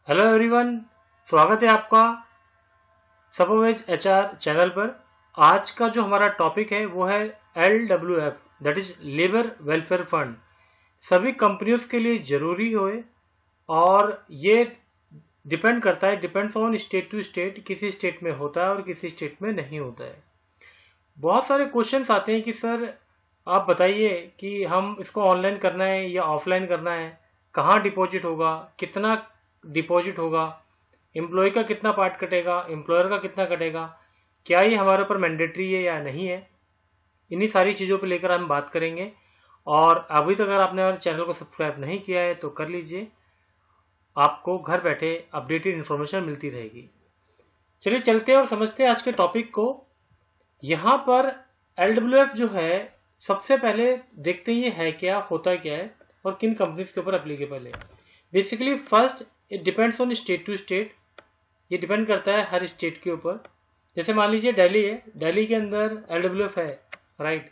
Hello everyone, स्वागत है आपका सपोवेज एचआर चैनल पर। आज का जो हमारा टॉपिक है वो है LWF, that is labour welfare fund. सभी कंपनियों के लिए जरूरी होए और ये depends on state to state. किसी स्टेट में होता है और किसी स्टेट में नहीं होता है। बहुत सारे क्वेश्चंस आते हैं कि सर आप बताइए कि हम इसको ऑनलाइन करना है या ऑफलाइन करना है, कहाँ डिपॉजिट होगा, कितना डिपॉजिट होगा, एम्प्लॉय का कितना पार्ट कटेगा, एम्प्लॉयर का कितना कटेगा, क्या ये हमारे ऊपर मैंडेटरी है या नहीं है। इन्हीं सारी चीज़ों पर लेकर हम बात करेंगे। और अभी तक अगर आपने हमारे चैनल को सब्सक्राइब नहीं किया है तो कर लीजिए, आपको घर बैठे अपडेटेड इन्फॉर्मेशन मिलती रहेगी। चलिए चलते हैं और समझते हैं आज के टॉपिक को। यहाँ पर LWF जो है, सबसे पहले देखते हैं ये है क्या, होता क्या है और किन कंपनीज के ऊपर एप्लीकेबल है। Basically first, it depends on state to state. ये डिपेंड करता है हर स्टेट के ऊपर। जैसे मान लीजिए दिल्ली है, दिल्ली के अंदर LWF है, राइट।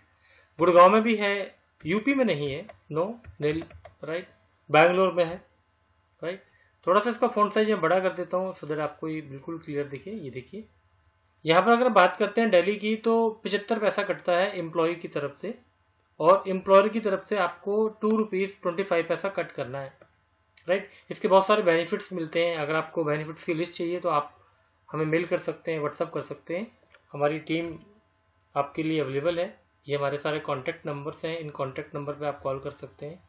गुड़गांव में भी है, यूपी में नहीं है, नो दिल्ली, राइट। बैंगलोर में है, राइट। थोड़ा सा इसका फॉन्ट साइज मैं बड़ा कर देता हूँ सो दैट आपको ये बिल्कुल क्लियर दिखे। ये देखिए, यहाँ पर अगर बात करते हैं दिल्ली की तो 75 पैसा कटता है एम्प्लॉय की तरफ से, और एम्प्लॉयर की तरफ से आपको ₹2.25 कट करना है, राइट। इसके बहुत सारे बेनिफिट्स मिलते हैं। अगर आपको बेनिफिट्स की लिस्ट चाहिए तो आप हमें मेल कर सकते हैं, व्हाट्सअप कर सकते हैं। हमारी टीम आपके लिए अवेलेबल है। ये हमारे सारे कॉन्टैक्ट नंबर्स हैं, इन कॉन्टैक्ट नंबर पे आप कॉल कर सकते हैं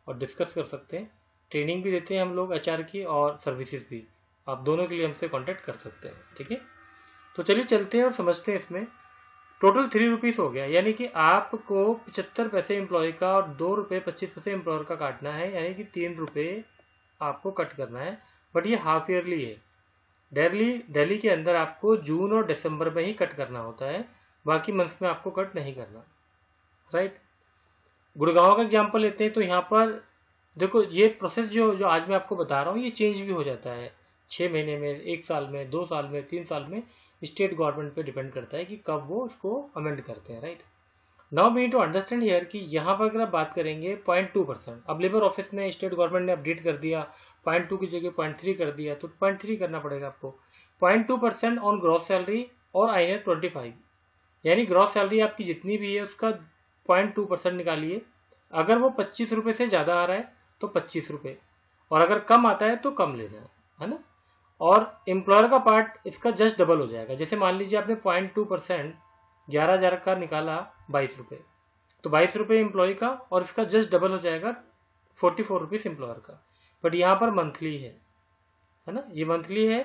और डिस्कस कर सकते हैं। ट्रेनिंग भी देते हैं हम लोग HR की, और सर्विसेज भी। आप दोनों के लिए हमसे कॉन्टैक्ट कर सकते हैं, ठीक है। तो चलिए चलते हैं और समझते हैं। इसमें टोटल ₹3 हो गया, यानी कि आपको 75 पैसे एम्प्लॉय का और ₹2.25 एम्प्लॉयर का काटना है, यानी कि ₹3 आपको कट करना है। बट ये हाफ ईयरली है। दिल्ली के अंदर आपको जून और दिसंबर में ही कट करना होता है, बाकी मंथ्स में आपको कट नहीं करना, राइट। गुड़गांव का एग्जांपल लेते हैं तो यहाँ पर देखो, ये प्रोसेस जो जो आज मैं आपको बता रहा हूँ ये चेंज भी हो जाता है 6 महीने में, 1 साल में, 2 साल में, 3 साल में। स्टेट गवर्नमेंट पे डिपेंड करता है कि कब वो उसको अमेंड करते हैं, right. Now we need to understand here कि यहाँ पर अगर आप बात करेंगे 0.2%, अब लेबर ऑफिस में स्टेट गवर्नमेंट ने अपडेट कर दिया, 0.2 की जगह 0.3 कर दिया, तो 0.3 करना पड़ेगा आपको। 0.2% ऑन ग्रॉस सैलरी और INR 25, यानी ग्रॉस सैलरी आपकी जितनी भी है उसका 0.2% निकालिए। अगर वो ₹25 से ज़्यादा आ रहा है तो ₹25, और अगर कम आता है तो कम लेना है ना। और एम्प्लॉयर का पार्ट इसका जस्ट डबल हो जाएगा। जैसे मान लीजिए आपने 0.2% 11,000 का निकाला, ₹22, तो ₹22 एम्प्लॉय का, और इसका जस्ट डबल हो जाएगा ₹44 एम्प्लॉयर का। बट यहाँ पर मंथली है ना, ये मंथली है।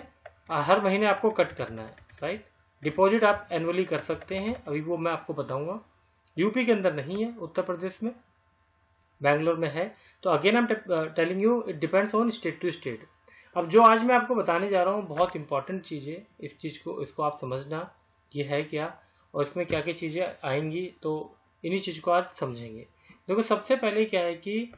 हर महीने आपको कट करना है, राइट। डिपॉजिट आप एनुअली कर सकते हैं, अभी वो मैं आपको बताऊंगा। यूपी के अंदर नहीं है, उत्तर प्रदेश में, बैंगलोर में है। तो again I am telling you, it depends on state to state. अब जो आज मैं आपको बताने जा रहा हूँ बहुत इंपॉर्टेंट चीज़ है। इसको आप समझना, ये है क्या और इसमें क्या क्या चीज़ें आएंगी, तो इन्हीं चीज़ को आज समझेंगे। देखो, सबसे पहले क्या है कि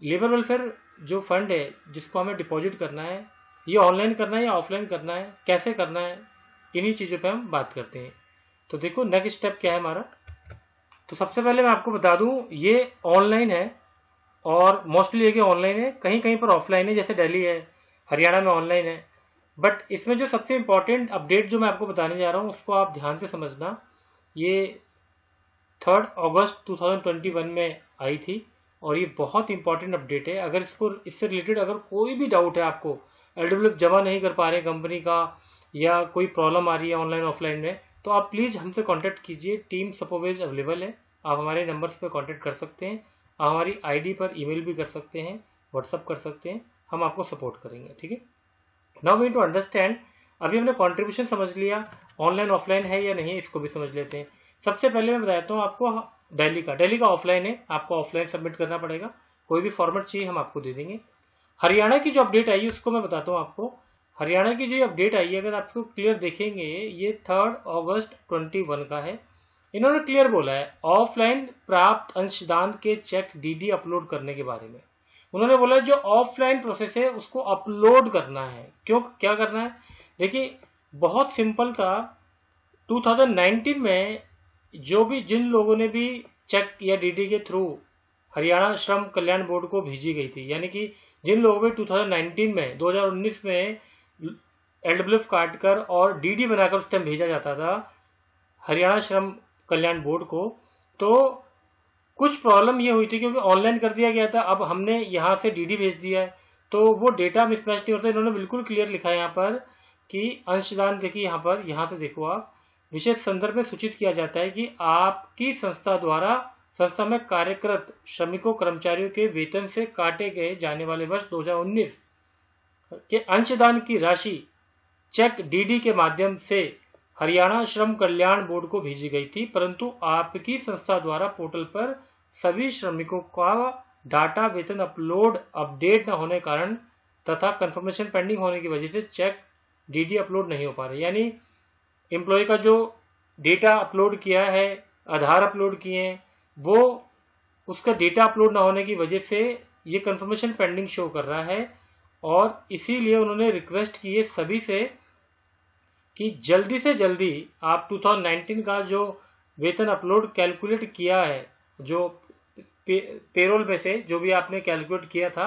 लेबर वेलफेयर जो फंड है जिसको हमें डिपॉजिट करना है, ये ऑनलाइन करना है या ऑफलाइन करना है, कैसे करना है, इन्हीं चीज़ों पे हम बात करते हैं। तो देखो नेक्स्ट स्टेप क्या है हमारा। तो सबसे पहले मैं आपको बता दूं, ये ऑनलाइन है, और मोस्टली ये ऑनलाइन है, कहीं कहीं पर ऑफलाइन है, जैसे दिल्ली है, हरियाणा में ऑनलाइन है। बट इसमें जो सबसे इंपॉर्टेंट अपडेट जो मैं आपको बताने जा रहा हूँ उसको आप ध्यान से समझना। ये 3 अगस्त 2021 में आई थी, और ये बहुत इंपॉर्टेंट अपडेट है। अगर इससे रिलेटेड अगर कोई भी डाउट है आपको, LWF जमा नहीं कर पा रहे कंपनी का, या कोई प्रॉब्लम आ रही है ऑनलाइन ऑफलाइन में, तो आप प्लीज़ हमसे कांटेक्ट कीजिए। टीम सपोवेज अवेलेबल है, आप हमारे नंबर्स पे कांटेक्ट कर सकते हैं। आप हमारी ID पर ईमेल भी कर सकते हैं, व्हाट्सअप कर सकते हैं, हम आपको सपोर्ट करेंगे, ठीक है। Now we need to understand. अभी हमने कंट्रीब्यूशन समझ लिया, ऑनलाइन ऑफलाइन है या नहीं इसको भी समझ लेते हैं। सबसे पहले मैं बताता हूँ आपको, दिल्ली का ऑफलाइन है, आपको ऑफलाइन सबमिट करना पड़ेगा। कोई भी फॉर्मेट चाहिए हम आपको दे देंगे। हरियाणा की जो अपडेट आई है उसको मैं बताता हूँ आपको। हरियाणा की जो अपडेट आई है, अगर आप इसको क्लियर देखेंगे, ये 3 अगस्त 21 का है। इन्होंने क्लियर बोला है ऑफलाइन प्राप्त अंशदान के चेक DD अपलोड करने के बारे में। उन्होंने बोला जो ऑफलाइन प्रोसेस है उसको अपलोड करना है। क्यों, क्या करना है? देखिए बहुत सिंपल था। 2019 में जिन लोगों ने भी चेक या DD के थ्रू हरियाणा श्रम कल्याण बोर्ड को भेजी गई थी, यानी कि जिन लोगों ने 2019 में 2019 में LWF काटकर और DD बनाकर उस टाइम भेजा जाता था हरियाणा श्रम कल्याण बोर्ड को, तो कुछ प्रॉब्लम ये हुई थी क्योंकि ऑनलाइन कर दिया गया था। अब हमने यहाँ से DD भेज दिया है तो वो डेटा मिसमैच नहीं होता। इन्होंने बिल्कुल क्लियर लिखा है यहाँ पर कि अंशदान, देखिए यहाँ से देखो आप, विशेष संदर्भ में सूचित किया जाता है कि आपकी संस्था द्वारा संस्था में कार्यरत श्रमिकों कर्मचारियों के वेतन से काटे गए जाने वाले वर्ष 2019 के अंशदान की राशि चेक DD के माध्यम से हरियाणा श्रम कल्याण बोर्ड को भेजी गई थी, परंतु आपकी संस्था द्वारा पोर्टल पर सभी श्रमिकों का डाटा वेतन अपलोड अपडेट न होने कारण तथा कंफर्मेशन पेंडिंग होने की वजह से चेक DD अपलोड नहीं हो पा रहे। यानी एम्प्लॉय का जो डेटा अपलोड किया है, आधार अपलोड किए हैं, वो उसका डेटा अपलोड ना होने की वजह से ये कंफर्मेशन पेंडिंग शो कर रहा है। और इसीलिए उन्होंने रिक्वेस्ट की है सभी से कि जल्दी से जल्दी आप 2019 का जो वेतन अपलोड कैलकुलेट किया है, जो पेरोल में से जो भी आपने कैलकुलेट किया था,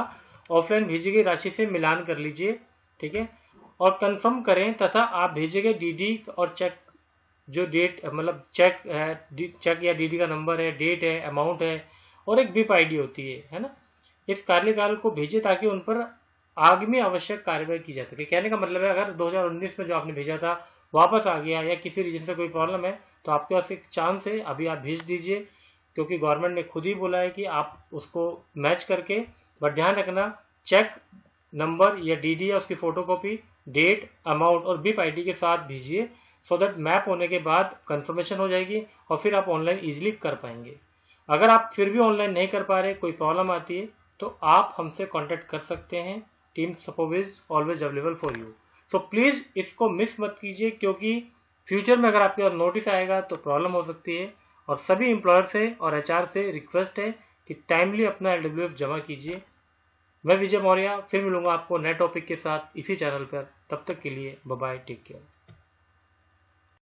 ऑफलाइन भेजी गई राशि से मिलान कर लीजिए, ठीक है, और कंफर्म करें तथा आप भेजे गए DD और चेक जो डेट मतलब चेक है, चेक या DD का नंबर है, डेट है, अमाउंट है और एक BIP ID होती है ना, इस कार्यकाल को भेजे ताकि उन पर आगामी आवश्यक कार्रवाई की जा सके। कहने का मतलब है अगर 2019 में जो आपने भेजा था वापस आ गया या किसी रीजन से कोई प्रॉब्लम है तो आपके पास एक चांस है, अभी आप भेज दीजिए, क्योंकि गवर्नमेंट ने खुद ही बोला है कि आप उसको मैच करके, बट ध्यान रखना चेक नंबर या DD या उसकी फोटोकॉपी, डेट, अमाउंट और BIP ID के साथ भेजिए, सो दैट मैप होने के बाद कंफर्मेशन हो जाएगी और फिर आप ऑनलाइन इजीली कर पाएंगे। अगर आप फिर भी ऑनलाइन नहीं कर पा रहे, कोई प्रॉब्लम आती है, तो आप हमसे कांटेक्ट कर सकते हैं। टीम सपोविज always available for you. So please इसको मिस मत कीजिए, क्योंकि फ्यूचर में अगर आपके पास नोटिस आएगा तो प्रॉब्लम हो सकती है। और सभी एम्प्लॉयर से और HR से रिक्वेस्ट है कि टाइमली अपना LWF जमा कीजिए। मैं विजय मौर्य फिर मिलूंगा आपको नए टॉपिक के साथ इसी चैनल पर। तब तक के लिए बाय बाय, टेक केयर।